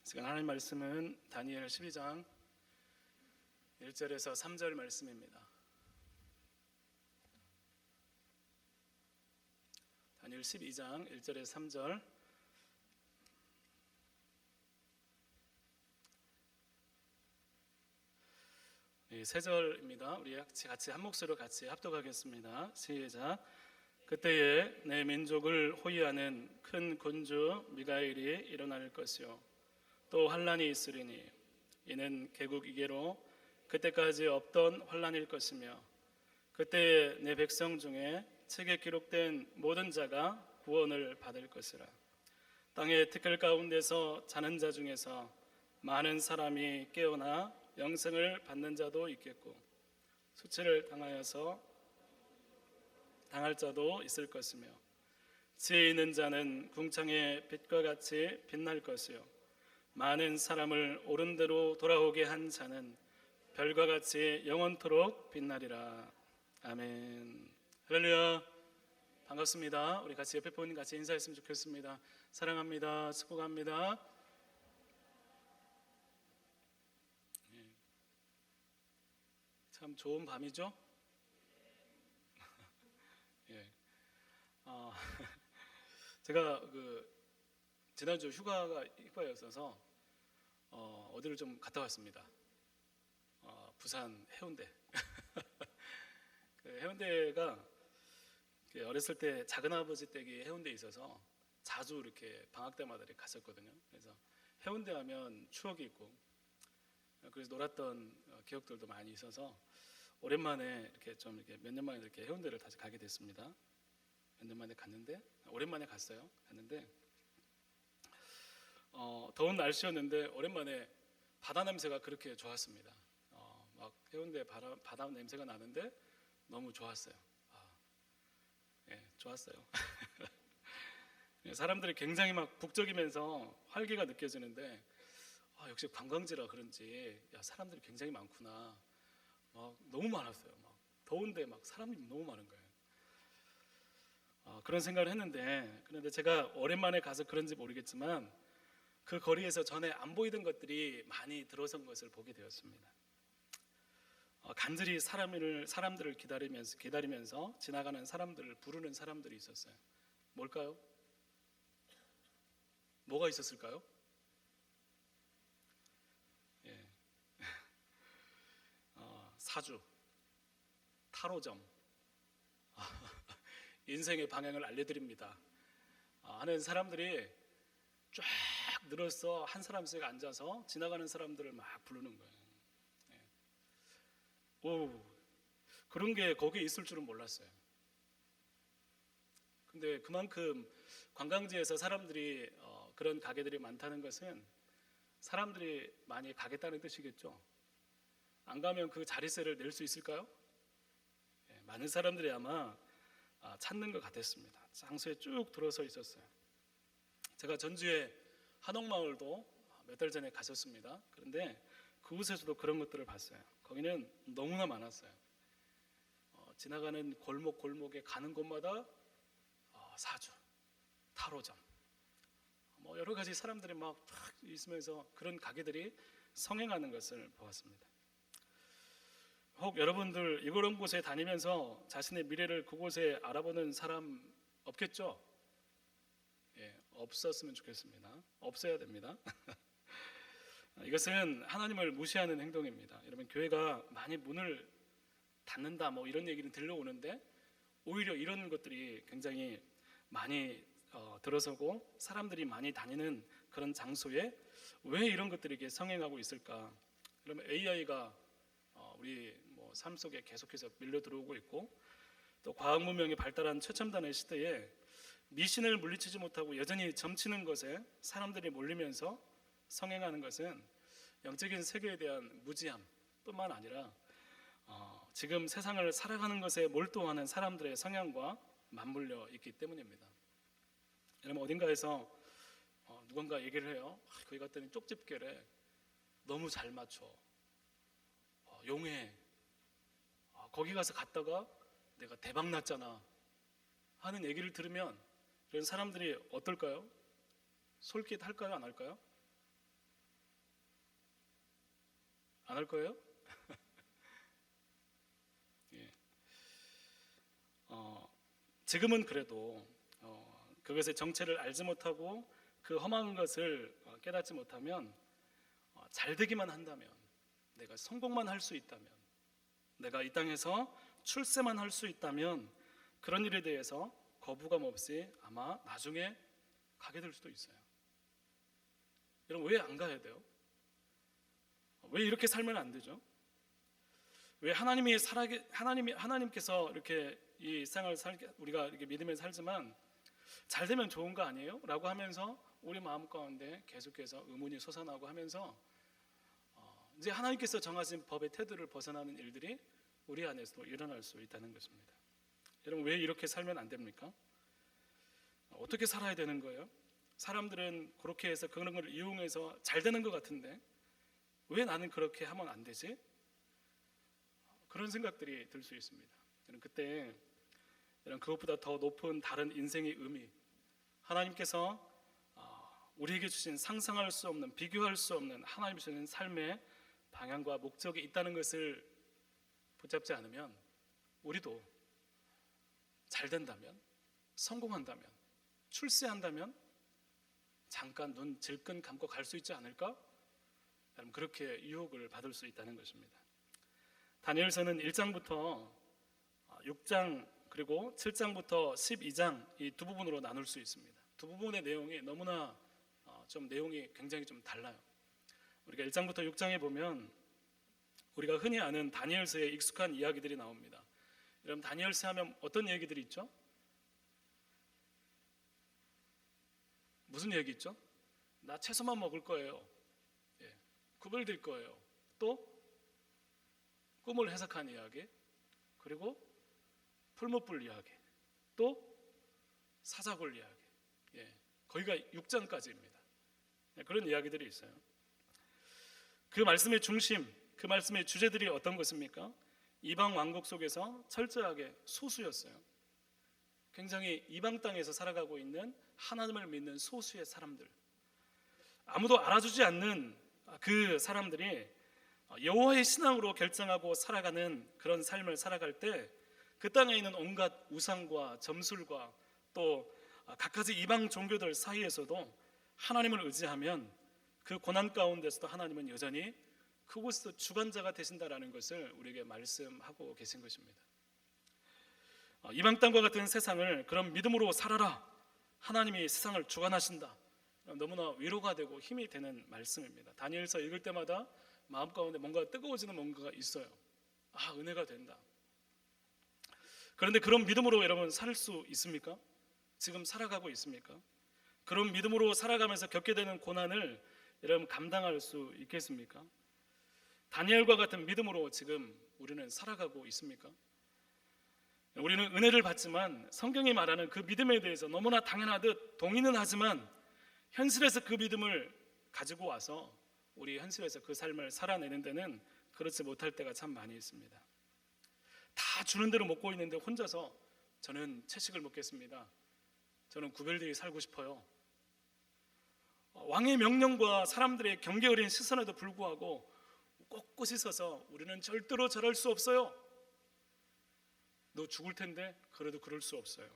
지금 하나님 말씀은 다니엘 12장 1절에서 3절 말씀입니다. 다니엘 12장 1절에서 3절. 세 절입니다. 우리 같이 한 목소리로 같이 합독하겠습니다. 시작. 그때에 내 민족을 호위하는 큰 군주 미가엘이 일어날 것이요 또 환란이 있으리니 이는 개국 이계로 그때까지 없던 환란일 것이며 그때에 내 백성 중에 책에 기록된 모든 자가 구원을 받을 것이라. 땅의 티끌 가운데서 자는 자 중에서 많은 사람이 깨어나 영생을 받는 자도 있겠고 수치를 당할 자도 있을 것이며 지혜 있는 자는 궁창의 빛과 같이 빛날 것이요 많은 사람을 옳은 대로 돌아오게 한 자는 별과 같이 영원토록 빛나리라. 아멘. 할렐루야. 반갑습니다. 우리 같이 옆에 보는 같이 인사했으면 좋겠습니다. 사랑합니다. 축복합니다. 참 좋은 밤이죠? 예. 제가 지난주 휴가였어서 어디를 좀 갔다 왔습니다. 부산 해운대. 해운대가 어렸을 때 작은아버지 댁이 해운대에 있어서 자주 이렇게 방학 때마다 이렇게 갔었거든요. 그래서 해운대 하면 추억이 있고 그래서 놀았던 기억들도 많이 있어서 오랜만에 이렇게 몇 년 만에 이렇게 해운대를 다시 가게 됐습니다. 몇 년 만에 갔는데 오랜만에 갔는데 더운 날씨였는데 오랜만에 바다 냄새가 그렇게 좋았습니다. 막 해운대 바다 냄새가 나는데 너무 좋았어요. 좋았어요. 사람들이 굉장히 막 북적이면서 활기가 느껴지는데 역시 관광지라 그런지 사람들이 굉장히 많구나. 너무 많았어요. 막 더운데 막 사람이 너무 많은 거예요. 그런 생각을 했는데 그런데 제가 오랜만에 가서 그런지 모르겠지만 그 거리에서 전에 안 보이던 것들이 많이 들어선 것을 보게 되었습니다. 간절히 사람들을 기다리면서 지나가는 사람들을 부르는 사람들이 있었어요. 뭘까요? 뭐가 있었을까요? 사주, 타로점, 인생의 방향을 알려드립니다 하는 사람들이 쫙 늘어서 한 사람씩 앉아서 지나가는 사람들을 막 부르는 거예요. 그런 게 거기에 있을 줄은 몰랐어요. 근데 그만큼 관광지에서 사람들이 그런 가게들이 많다는 것은 사람들이 많이 가겠다는 뜻이겠죠. 안 가면 그 자릿세를 낼 수 있을까요? 많은 사람들이 아마 찾는 것 같았습니다. 장소에 쭉 들어서 있었어요. 제가 전주에 한옥마을도 몇 달 전에 갔었습니다. 그런데 그곳에서도 그런 것들을 봤어요. 거기는 너무나 많았어요. 지나가는 골목에 가는 곳마다 사주, 타로점, 여러 가지 사람들이 막 있으면서 그런 가게들이 성행하는 것을 보았습니다. 혹 여러분들 이런 곳에 다니면서 자신의 미래를 그곳에 알아보는 사람 없겠죠? 없었으면 좋겠습니다. 없어야 됩니다. 이것은 하나님을 무시하는 행동입니다. 여러분 교회가 많이 문을 닫는다 이런 얘기는 들려오는데 오히려 이런 것들이 굉장히 많이 들어서고 사람들이 많이 다니는 그런 장소에 왜 이런 것들이 이렇게 성행하고 있을까? 그러면 AI가 우리 삶 속에 계속해서 밀려 들어오고 있고 또 과학 문명이 발달한 최첨단의 시대에 미신을 물리치지 못하고 여전히 점치는 것에 사람들이 몰리면서 성행하는 것은 영적인 세계에 대한 무지함뿐만 아니라 지금 세상을 살아가는 것에 몰두하는 사람들의 성향과 맞물려 있기 때문입니다. 여러분 어딘가에서 누군가 얘기를 해요. 거기 갔더니 쪽집게래 너무 잘 맞춰. 용해. 거기 가서 갔다가 내가 대박 났잖아 하는 얘기를 들으면 그런 사람들이 어떨까요? 솔깃할까요? 안 할까요? 안 할 거예요? 예. 지금은 그래도 그것의 정체를 알지 못하고 그 험한 것을 깨닫지 못하면 잘 되기만 한다면, 내가 성공만 할 수 있다면, 내가 이 땅에서 출세만 할 수 있다면 그런 일에 대해서 거부감 없이 아마 나중에 가게 될 수도 있어요. 여러분, 왜 안 가야 돼요? 왜 이렇게 살면 안 되죠? 왜 하나님께서 이렇게 이 세상을 우리가 이렇게 믿으며 살지만 잘 되면 좋은 거 아니에요? 라고 하면서 우리 마음 가운데 계속해서 의문이 솟아나고 하면서 이제 하나님께서 정하신 법의 태도를 벗어나는 일들이 우리 안에서도 일어날 수 있다는 것입니다. 여러분, 왜 이렇게 살면 안 됩니까? 어떻게 살아야 되는 거예요? 사람들은 그렇게 해서 그런 걸 이용해서 잘 되는 것 같은데 왜 나는 그렇게 하면 안 되지? 그런 생각들이 들 수 있습니다. 그때 그것보다 더 높은 다른 인생의 의미, 하나님께서 우리에게 주신 상상할 수 없는, 비교할 수 없는 하나님 주시는 삶의 방향과 목적이 있다는 것을 붙잡지 않으면 우리도 잘 된다면, 성공한다면, 출세한다면 잠깐 눈 질끈 감고 갈 수 있지 않을까? 여러분, 그렇게 유혹을 받을 수 있다는 것입니다. 다니엘서는 1장부터 6장 그리고 7장부터 12장 이 두 부분으로 나눌 수 있습니다. 두 부분의 내용이 너무나 좀 내용이 굉장히 좀 달라요. 우리가 1장부터 6장에 보면 우리가 흔히 아는 다니엘서의 익숙한 이야기들이 나옵니다. 여러분, 다니엘서 하면 어떤 얘기들이 있죠? 무슨 얘기 있죠? 나 채소만 먹을 거예요. 굽을 들 거예요. 또 꿈을 해석한 이야기, 그리고 풀무불 이야기, 또 사자굴 이야기. 거기가 6장까지입니다. 그런 이야기들이 있어요. 그 말씀의 중심, 그 말씀의 주제들이 어떤 것입니까? 이방 왕국 속에서 철저하게 소수였어요. 굉장히 이방 땅에서 살아가고 있는 하나님을 믿는 소수의 사람들, 아무도 알아주지 않는 그 사람들이 여호와의 신앙으로 결정하고 살아가는 그런 삶을 살아갈 때 그 땅에 있는 온갖 우상과 점술과 또 갖가지 이방 종교들 사이에서도 하나님을 의지하면 그 고난 가운데서도 하나님은 여전히 그곳에서 주관자가 되신다라는 것을 우리에게 말씀하고 계신 것입니다. 이방 땅과 같은 세상을 그런 믿음으로 살아라, 하나님이 세상을 주관하신다, 너무나 위로가 되고 힘이 되는 말씀입니다. 다니엘서 읽을 때마다 마음 가운데 뭔가 뜨거워지는 뭔가가 있어요. 은혜가 된다. 그런데 그런 믿음으로 여러분 살 수 있습니까? 지금 살아가고 있습니까? 그런 믿음으로 살아가면서 겪게 되는 고난을 여러분 감당할 수 있겠습니까? 다니엘과 같은 믿음으로 지금 우리는 살아가고 있습니까? 우리는 은혜를 받지만 성경이 말하는 그 믿음에 대해서 너무나 당연하듯 동의는 하지만 현실에서 그 믿음을 가지고 와서 우리 현실에서 그 삶을 살아내는 데는 그렇지 못할 때가 참 많이 있습니다. 다 주는 대로 먹고 있는데 혼자서 저는 채식을 먹겠습니다, 저는 구별되게 살고 싶어요, 왕의 명령과 사람들의 경계 어린 시선에도 불구하고 꼿꼿이 서서 우리는 절대로 저럴 수 없어요, 너 죽을 텐데 그래도 그럴 수 없어요.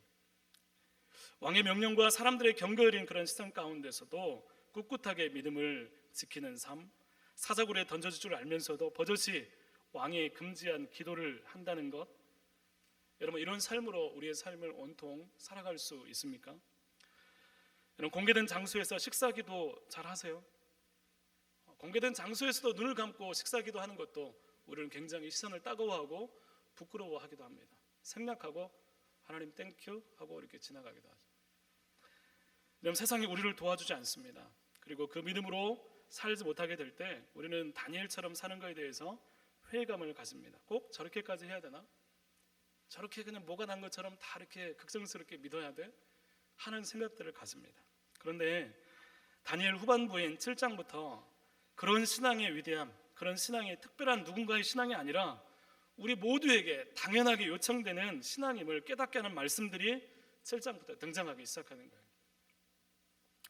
왕의 명령과 사람들의 경계 어린 그런 시선 가운데서도 꿋꿋하게 믿음을 지키는 삶, 사자굴에 던져질 줄 알면서도 버젓이 왕이 금지한 기도를 한다는 것, 여러분 이런 삶으로 우리의 삶을 온통 살아갈 수 있습니까? 여러분, 공개된 장소에서 식사기도 잘 하세요? 공개된 장소에서도 눈을 감고 식사기도 하는 것도 우리는 굉장히 시선을 따가워하고 부끄러워하기도 합니다. 생략하고 하나님 땡큐 하고 이렇게 지나가기도 하죠. 여러분, 세상이 우리를 도와주지 않습니다. 그리고 그 믿음으로 살지 못하게 될 때 우리는 다니엘처럼 사는 것에 대해서 회의감을 가집니다. 꼭 저렇게까지 해야 되나? 저렇게 그냥 뭐가 난 것처럼 다 이렇게 극성스럽게 믿어야 돼? 하는 생각들을 가집니다. 그런데 다니엘 후반부인 7장부터 그런 신앙의 위대함, 그런 신앙이 특별한 누군가의 신앙이 아니라 우리 모두에게 당연하게 요청되는 신앙임을 깨닫게 하는 말씀들이 7장부터 등장하기 시작하는 거예요.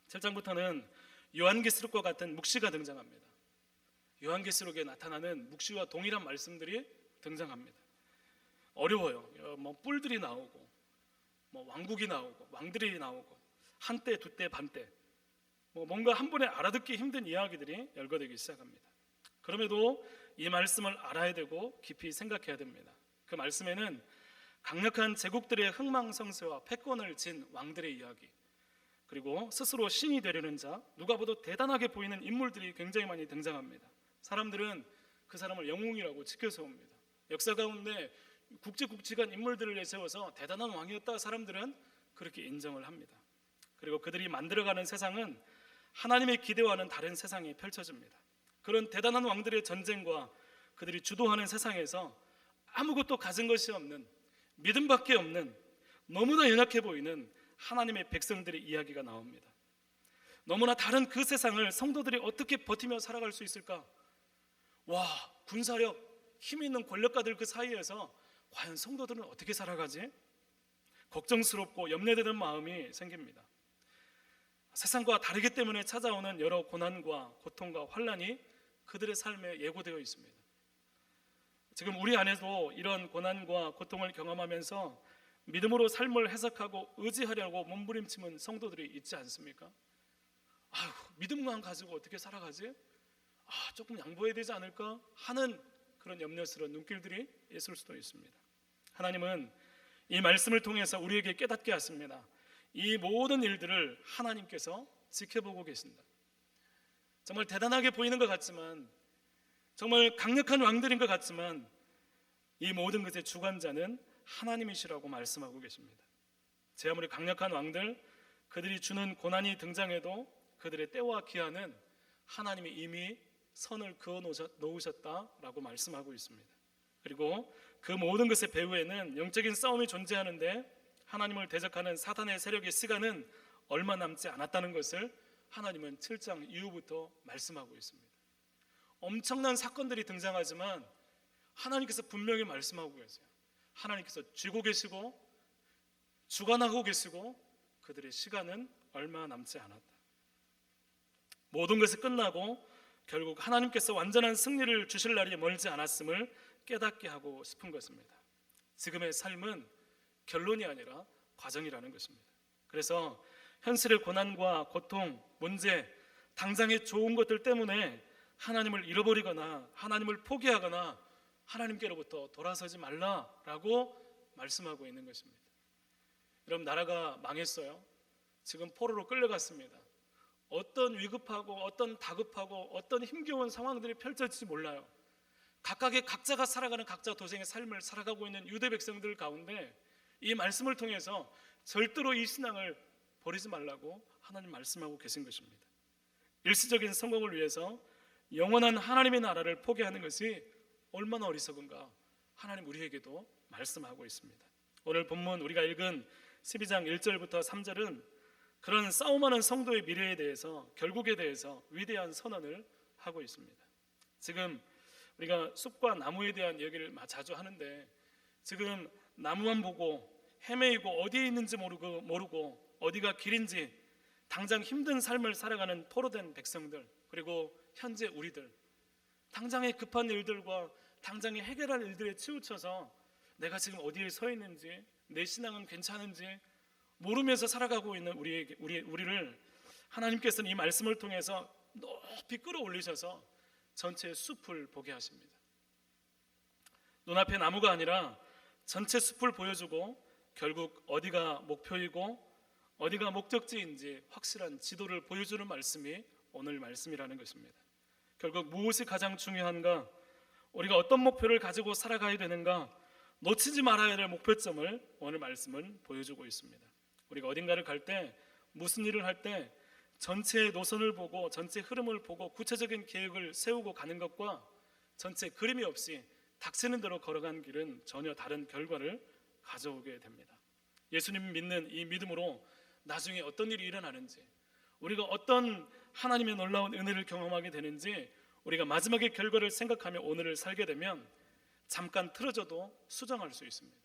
7장부터는 요한계시록과 같은 묵시가 등장합니다. 요한계시록에 나타나는 묵시와 동일한 말씀들이 등장합니다. 어려워요. 뭐 뿔들이 나오고, 뭐 왕국이 나오고, 왕들이 나오고, 한때, 두때, 반때, 뭐 뭔가 한 번에 알아듣기 힘든 이야기들이 열거되기 시작합니다. 그럼에도 이 말씀을 알아야 되고 깊이 생각해야 됩니다. 그 말씀에는 강력한 제국들의 흥망성쇠와 패권을 진 왕들의 이야기, 그리고 스스로 신이 되려는 자, 누가 봐도 대단하게 보이는 인물들이 굉장히 많이 등장합니다. 사람들은 그 사람을 영웅이라고 지켜세웁니다. 역사 가운데 굵직굵직한 인물들을 내세워서 대단한 왕이었다 사람들은 그렇게 인정을 합니다. 그리고 그들이 만들어가는 세상은 하나님의 기대와는 다른 세상이 펼쳐집니다. 그런 대단한 왕들의 전쟁과 그들이 주도하는 세상에서 아무것도 가진 것이 없는, 믿음밖에 없는, 너무나 연약해 보이는 하나님의 백성들의 이야기가 나옵니다. 너무나 다른 그 세상을 성도들이 어떻게 버티며 살아갈 수 있을까? 와, 군사력, 힘 있는 권력가들 그 사이에서 과연 성도들은 어떻게 살아가지? 걱정스럽고 염려되는 마음이 생깁니다. 세상과 다르기 때문에 찾아오는 여러 고난과 고통과 환난이 그들의 삶에 예고되어 있습니다. 지금 우리 안에도 이런 고난과 고통을 경험하면서 믿음으로 삶을 해석하고 의지하려고 몸부림치는 성도들이 있지 않습니까? 아유, 믿음만 가지고 어떻게 살아가지? 조금 양보해야 되지 않을까 하는 그런 염려스러운 눈길들이 있을 수도 있습니다. 하나님은 이 말씀을 통해서 우리에게 깨닫게 하십니다. 이 모든 일들을 하나님께서 지켜보고 계신다. 정말 대단하게 보이는 것 같지만, 정말 강력한 왕들인 것 같지만, 이 모든 것의 주관자는 하나님이시라고 말씀하고 계십니다. 제 아무리 강력한 왕들, 그들이 주는 고난이 등장해도 그들의 때와 기한은 하나님이 이미 선을 그어 놓으셨다라고 말씀하고 있습니다. 그리고 그 모든 것의 배후에는 영적인 싸움이 존재하는데 하나님을 대적하는 사탄의 세력의 시간은 얼마 남지 않았다는 것을 하나님은 7장 이후부터 말씀하고 있습니다. 엄청난 사건들이 등장하지만 하나님께서 분명히 말씀하고 계세요. 하나님께서 쥐고 계시고 주관하고 계시고 그들의 시간은 얼마 남지 않았다. 모든 것이 끝나고 결국 하나님께서 완전한 승리를 주실 날이 멀지 않았음을 깨닫게 하고 싶은 것입니다. 지금의 삶은 결론이 아니라 과정이라는 것입니다. 그래서 현실의 고난과 고통, 문제, 당장의 좋은 것들 때문에 하나님을 잃어버리거나 하나님을 포기하거나 하나님께로부터 돌아서지 말라라고 말씀하고 있는 것입니다. 여러분, 나라가 망했어요. 지금 포로로 끌려갔습니다. 어떤 위급하고 어떤 다급하고 어떤 힘겨운 상황들이 펼쳐질지 몰라요. 각각의 각자가 살아가는 각자 도생의 삶을 살아가고 있는 유대 백성들 가운데 이 말씀을 통해서 절대로 이 신앙을 버리지 말라고 하나님 말씀하고 계신 것입니다. 일시적인 성공을 위해서 영원한 하나님의 나라를 포기하는 것이 얼마나 어리석은가 하나님 우리에게도 말씀하고 있습니다. 오늘 본문 우리가 읽은 12장 1절부터 3절은 그런 싸움하는 성도의 미래에 대해서, 결국에 대해서 위대한 선언을 하고 있습니다. 지금 우리가 숲과 나무에 대한 얘기를 자주 하는데 지금 나무만 보고 헤매이고 어디에 있는지 모르고 어디가 길인지 당장 힘든 삶을 살아가는 포로된 백성들, 그리고 현재 우리들, 당장의 급한 일들과 당장의 해결할 일들에 치우쳐서 내가 지금 어디에 서 있는지, 내 신앙은 괜찮은지 모르면서 살아가고 있는 우리를 하나님께서는 이 말씀을 통해서 높이 끌어올리셔서 전체 숲을 보게 하십니다. 눈앞에 나무가 아니라 전체 숲을 보여주고 결국 어디가 목표이고 어디가 목적지인지 확실한 지도를 보여주는 말씀이 오늘 말씀이라는 것입니다. 결국 무엇이 가장 중요한가, 우리가 어떤 목표를 가지고 살아가야 되는가, 놓치지 말아야 될 목표점을 오늘 말씀은 보여주고 있습니다. 우리가 어딘가를 갈 때, 무슨 일을 할 때 전체 노선을 보고 전체 흐름을 보고 구체적인 계획을 세우고 가는 것과 전체 그림이 없이 닥치는 대로 걸어간 길은 전혀 다른 결과를 가져오게 됩니다. 예수님 믿는 이 믿음으로 나중에 어떤 일이 일어나는지, 우리가 어떤 하나님의 놀라운 은혜를 경험하게 되는지 우리가 마지막의 결과를 생각하며 오늘을 살게 되면 잠깐 틀어져도 수정할 수 있습니다.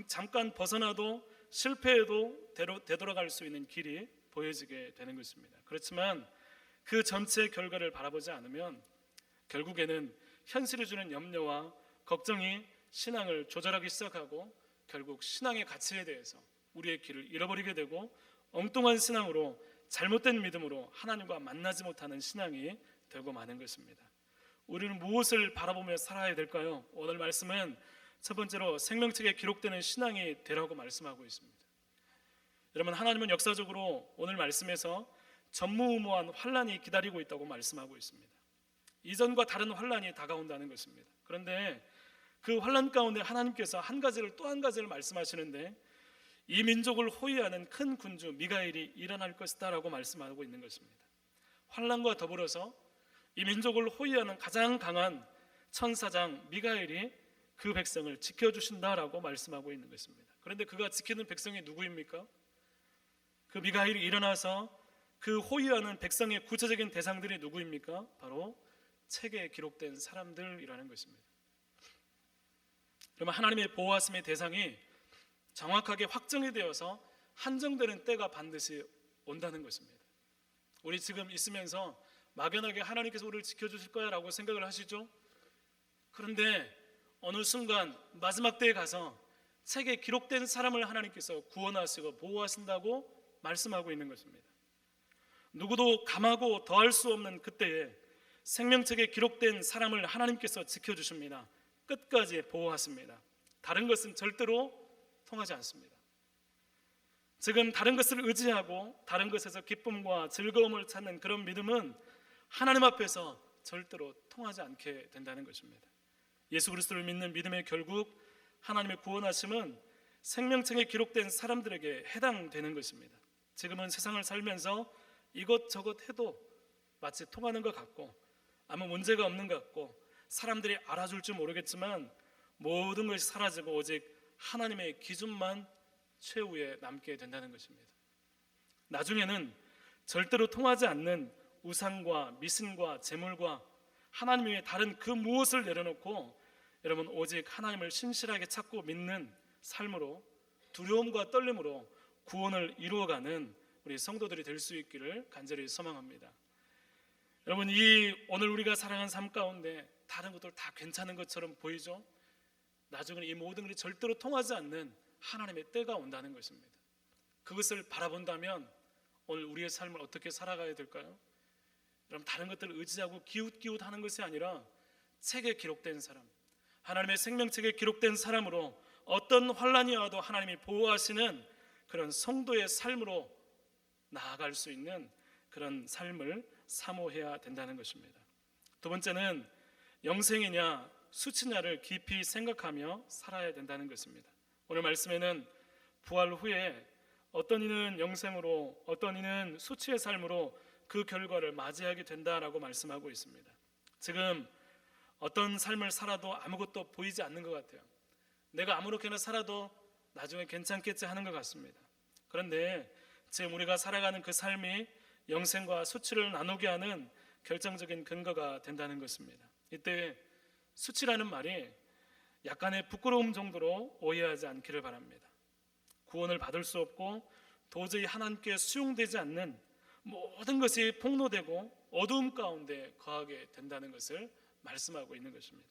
잠깐 벗어나도 실패해도 되돌아갈 수 있는 길이 보여지게 되는 것입니다. 그렇지만 그 전체 결과를 바라보지 않으면 결국에는 현실이 주는 염려와 걱정이 신앙을 조절하기 시작하고 결국 신앙의 가치에 대해서 우리의 길을 잃어버리게 되고 엉뚱한 신앙으로 잘못된 믿음으로 하나님과 만나지 못하는 신앙이 되고 마는 것입니다. 우리는 무엇을 바라보며 살아야 될까요? 오늘 말씀은 첫 번째로 생명책에 기록되는 신앙이 되라고 말씀하고 있습니다. 여러분, 하나님은 역사적으로 오늘 말씀에서 전무후무한 환란이 기다리고 있다고 말씀하고 있습니다. 이전과 다른 환란이 다가온다는 것입니다. 그런데 그 환란 가운데 하나님께서 또 한 가지를 말씀하시는데 이 민족을 호위하는 큰 군주 미가엘이 일어날 것이다 라고 말씀하고 있는 것입니다. 환란과 더불어서 이 민족을 호위하는 가장 강한 천사장 미가엘이 그 백성을 지켜주신다라고 말씀하고 있는 것입니다. 그런데 그가 지키는 백성이 누구입니까? 그 미가엘이 일어나서 그 호위하는 백성의 구체적인 대상들이 누구입니까? 바로 책에 기록된 사람들이라는 것입니다. 그러면 하나님의 보호하심의 대상이 정확하게 확정이 되어서 한정되는 때가 반드시 온다는 것입니다. 우리 지금 있으면서 막연하게 하나님께서 우리를 지켜주실 거야 라고 생각을 하시죠? 그런데 어느 순간 마지막 때에 가서 책에 기록된 사람을 하나님께서 구원하시고 보호하신다고 말씀하고 있는 것입니다. 누구도 감하고 더할 수 없는 그때에 생명책에 기록된 사람을 하나님께서 지켜주십니다. 끝까지 보호하십니다. 다른 것은 절대로 통하지 않습니다. 지금 다른 것을 의지하고 다른 것에서 기쁨과 즐거움을 찾는 그런 믿음은 하나님 앞에서 절대로 통하지 않게 된다는 것입니다. 예수 그리스도를 믿는 믿음의 결국 하나님의 구원하심은 생명책에 기록된 사람들에게 해당되는 것입니다. 지금은 세상을 살면서 이것저것 해도 마치 통하는 것 같고 아무 문제가 없는 것 같고 사람들이 알아줄 줄 모르겠지만 모든 것이 사라지고 오직 하나님의 기준만 최후에 남게 된다는 것입니다. 나중에는 절대로 통하지 않는 우상과 미신과 재물과 하나님 외에 다른 그 무엇을 내려놓고 여러분 오직 하나님을 신실하게 찾고 믿는 삶으로 두려움과 떨림으로 구원을 이루어가는 우리 성도들이 될 수 있기를 간절히 소망합니다. 여러분, 오늘 우리가 살아가는 삶 가운데 다른 것들 다 괜찮은 것처럼 보이죠? 나중에 이 모든 것이 절대로 통하지 않는 하나님의 때가 온다는 것입니다. 그것을 바라본다면 오늘 우리의 삶을 어떻게 살아가야 될까요? 여러분, 다른 것들을 의지하고 기웃기웃하는 것이 아니라 책에 기록된 사람, 하나님의 생명책에 기록된 사람으로 어떤 환난이 와도 하나님이 보호하시는 그런 성도의 삶으로 나아갈 수 있는 그런 삶을 사모해야 된다는 것입니다. 두 번째는 영생이냐 수치냐를 깊이 생각하며 살아야 된다는 것입니다. 오늘 말씀에는 부활 후에 어떤 이는 영생으로 어떤 이는 수치의 삶으로 그 결과를 맞이하게 된다라고 말씀하고 있습니다. 지금 어떤 삶을 살아도 아무것도 보이지 않는 것 같아요. 내가 아무렇게나 살아도 나중에 괜찮겠지 하는 것 같습니다. 그런데 지금 우리가 살아가는 그 삶이 영생과 수치를 나누게 하는 결정적인 근거가 된다는 것입니다. 이때 수치라는 말이 약간의 부끄러움 정도로 오해하지 않기를 바랍니다. 구원을 받을 수 없고 도저히 하나님께 수용되지 않는 모든 것이 폭로되고 어두움 가운데 거하게 된다는 것을 말씀하고 있는 것입니다.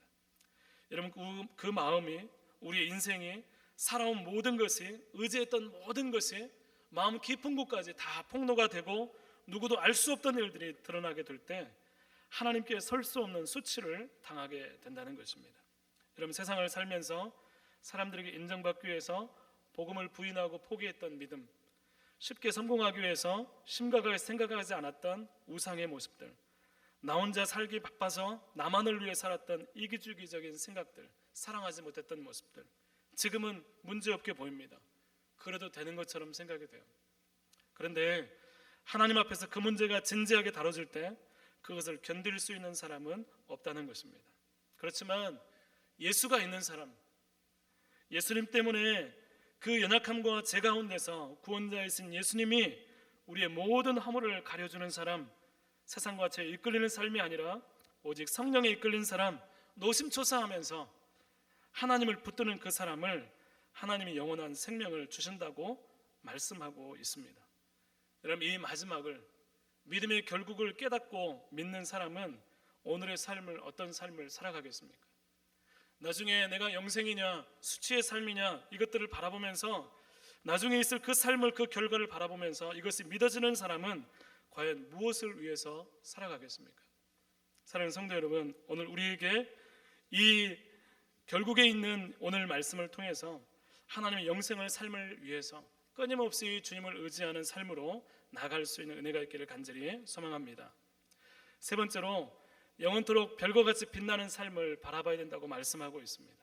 여러분, 그 마음이 우리의 인생이 살아온 모든 것이 의지했던 모든 것이 마음 깊은 곳까지 다 폭로가 되고 누구도 알 수 없던 일들이 드러나게 될 때 하나님께 설 수 없는 수치를 당하게 된다는 것입니다. 여러분, 세상을 살면서 사람들에게 인정받기 위해서 복음을 부인하고 포기했던 믿음, 쉽게 성공하기 위해서 심각하게 생각하지 않았던 우상의 모습들, 나 혼자 살기 바빠서 나만을 위해 살았던 이기주기적인 생각들, 사랑하지 못했던 모습들, 지금은 문제없게 보입니다. 그래도 되는 것처럼 생각이 돼요. 그런데 하나님 앞에서 그 문제가 진지하게 다뤄질 때 그것을 견딜 수 있는 사람은 없다는 것입니다. 그렇지만 예수가 있는 사람, 예수님 때문에 그 연약함과 제 가운데서 구원자이신 예수님이 우리의 모든 허물을 가려주는 사람, 세상과 죄에 이끌리는 삶이 아니라 오직 성령에 이끌린 사람, 노심초사하면서 하나님을 붙드는 그 사람을 하나님이 영원한 생명을 주신다고 말씀하고 있습니다. 여러분, 이 마지막을 믿음의 결국을 깨닫고 믿는 사람은 오늘의 삶을 어떤 삶을 살아가겠습니까? 나중에 내가 영생이냐 수치의 삶이냐 이것들을 바라보면서 나중에 있을 그 삶을 그 결과를 바라보면서 이것이 믿어지는 사람은 과연 무엇을 위해서 살아가겠습니까? 사랑하는 성도 여러분, 오늘 우리에게 이 결국에 있는 오늘 말씀을 통해서 하나님의 영생을 삶을 위해서 끊임없이 주님을 의지하는 삶으로 나아갈 수 있는 은혜가 있기를 간절히 소망합니다. 세 번째로 영원토록 별과 같이 빛나는 삶을 바라봐야 된다고 말씀하고 있습니다.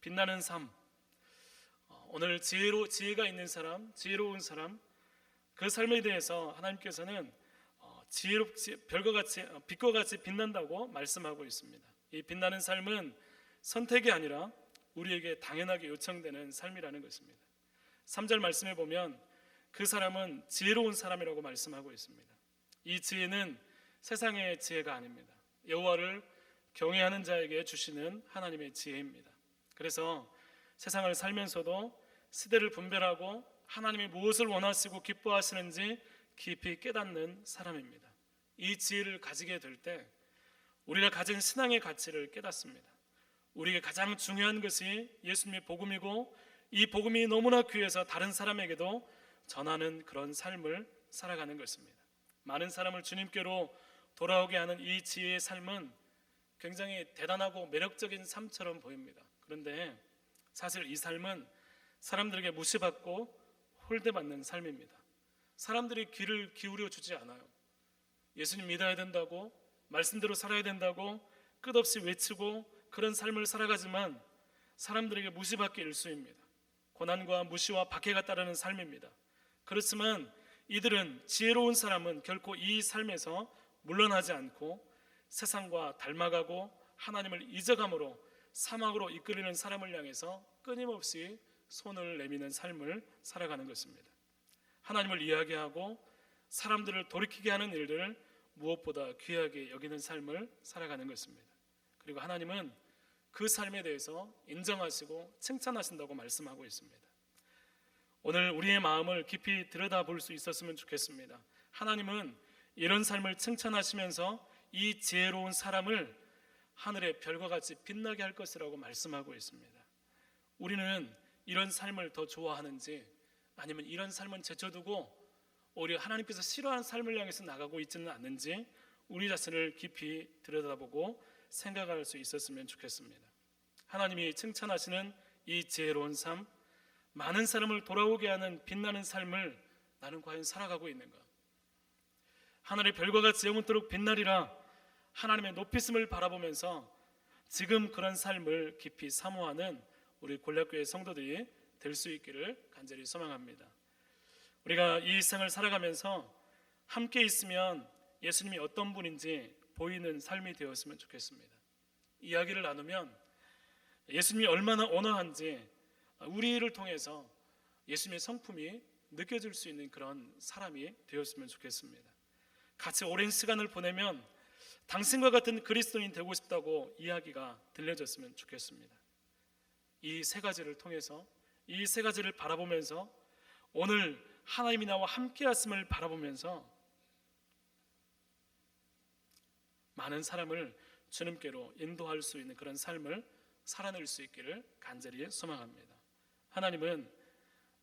빛나는 삶, 오늘 지혜가 있는 사람, 지혜로운 사람, 그 삶에 대해서 하나님께서는 별과 같이 빛과 같이 빛난다고 말씀하고 있습니다. 이 빛나는 삶은 선택이 아니라 우리에게 당연하게 요청되는 삶이라는 것입니다. 3절 말씀에 보면 그 사람은 지혜로운 사람이라고 말씀하고 있습니다. 이 지혜는 세상의 지혜가 아닙니다. 여호와를 경외하는 자에게 주시는 하나님의 지혜입니다. 그래서 세상을 살면서도 시대를 분별하고 하나님이 무엇을 원하시고 기뻐하시는지 깊이 깨닫는 사람입니다. 이 지혜를 가지게 될 때 우리가 가진 신앙의 가치를 깨닫습니다. 우리에게 가장 중요한 것이 예수님의 복음이고 이 복음이 너무나 귀해서 다른 사람에게도 전하는 그런 삶을 살아가는 것입니다. 많은 사람을 주님께로 돌아오게 하는 이 지혜의 삶은 굉장히 대단하고 매력적인 삶처럼 보입니다. 그런데 사실 이 삶은 사람들에게 무시받고 홀대받는 삶입니다. 사람들이 귀를 기울여 주지 않아요. 예수님 믿어야 된다고, 말씀대로 살아야 된다고 끝없이 외치고 그런 삶을 살아가지만 사람들에게 무시받기 일쑤입니다. 고난과 무시와 박해가 따르는 삶입니다. 그렇지만 이들은, 지혜로운 사람은 결코 이 삶에서 물러나지 않고 세상과 닮아가고 하나님을 잊어감으로 사막으로 이끌리는 사람을 향해서 끊임없이 손을 내미는 삶을 살아가는 것입니다. 하나님을 이야기하고 사람들을 돌이키게 하는 일들을 무엇보다 귀하게 여기는 삶을 살아가는 것입니다. 그리고 하나님은 그 삶에 대해서 인정하시고 칭찬하신다고 말씀하고 있습니다. 오늘 우리의 마음을 깊이 들여다볼 수 있었으면 좋겠습니다. 하나님은 이런 삶을 칭찬하시면서 이 지혜로운 사람을 하늘의 별과 같이 빛나게 할 것이라고 말씀하고 있습니다. 우리는 이런 삶을 더 좋아하는지 아니면 이런 삶은 제쳐두고 오히려 하나님께서 싫어하는 삶을 향해서 나가고 있지는 않는지 우리 자신을 깊이 들여다보고 생각할 수 있었으면 좋겠습니다. 하나님이 칭찬하시는 이 지혜로운 삶, 많은 사람을 돌아오게 하는 빛나는 삶을 나는 과연 살아가고 있는가? 하늘의 별과 같이 영원토록 빛나리라 하나님의 높이심을 바라보면서 지금 그런 삶을 깊이 사모하는 우리 골략교회 성도들이 될 수 있기를 간절히 소망합니다. 우리가 이 일상을 살아가면서 함께 있으면 예수님이 어떤 분인지 보이는 삶이 되었으면 좋겠습니다. 이야기를 나누면 예수님이 얼마나 온화한지 우리를 통해서 예수님의 성품이 느껴질 수 있는 그런 사람이 되었으면 좋겠습니다. 같이 오랜 시간을 보내면 당신과 같은 그리스도인 되고 싶다고 이야기가 들려졌으면 좋겠습니다. 이 세 가지를 통해서, 이 세 가지를 바라보면서 오늘 하나님이 나와 함께 하심을 바라보면서 많은 사람을 주님께로 인도할 수 있는 그런 삶을 살아낼 수 있기를 간절히 소망합니다. 하나님은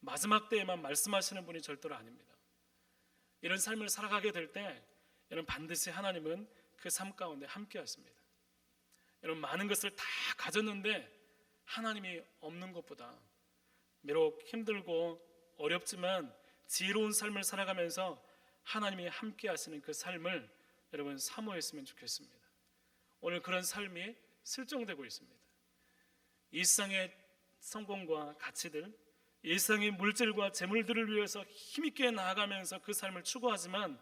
마지막 때에만 말씀하시는 분이 절대로 아닙니다. 이런 삶을 살아가게 될 때 여러분 반드시 하나님은 그 삶 가운데 함께 하십니다. 여러분 많은 것을 다 가졌는데 하나님이 없는 것보다 비록 힘들고 어렵지만 지혜로운 삶을 살아가면서 하나님이 함께 하시는 그 삶을 여러분 사모했으면 좋겠습니다. 오늘 그런 삶이 실종되고 있습니다. 일상의 성공과 가치들, 일상의 물질과 재물들을 위해서 힘있게 나아가면서 그 삶을 추구하지만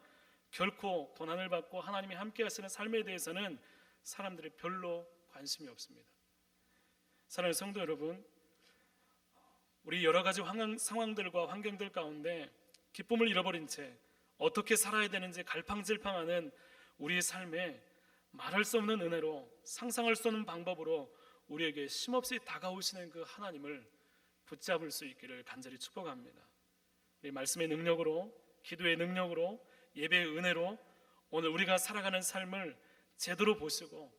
결코 고난을 받고 하나님이 함께 하시는 삶에 대해서는 사람들이 별로 관심이 없습니다. 사랑하는 성도 여러분, 우리 여러 가지 상황들과 환경들 가운데 기쁨을 잃어버린 채 어떻게 살아야 되는지 갈팡질팡하는 우리의 삶에 말할 수 없는 은혜로, 상상할 수 없는 방법으로 우리에게 쉼없이 다가오시는 그 하나님을 붙잡을 수 있기를 간절히 축복합니다. 우리 말씀의 능력으로, 기도의 능력으로, 예배의 은혜로 오늘 우리가 살아가는 삶을 제대로 보시고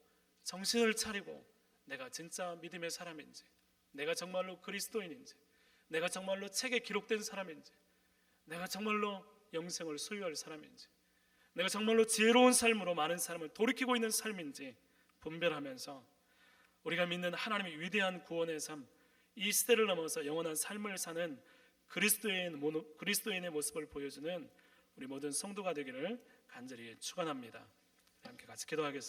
정신을 차리고 내가 진짜 믿음의 사람인지, 내가 정말로 그리스도인인지, 내가 정말로 책에 기록된 사람인지, 내가 정말로 영생을 소유할 사람인지, 내가 정말로 지혜로운 삶으로 많은 사람을 돌이키고 있는 삶인지 분별하면서 우리가 믿는 하나님의 위대한 구원의 삶, 이 시대를 넘어서 영원한 삶을 사는 그리스도인의 모습을 보여주는 우리 모든 성도가 되기를 간절히 축원합니다. 함께 같이 기도하겠습니다.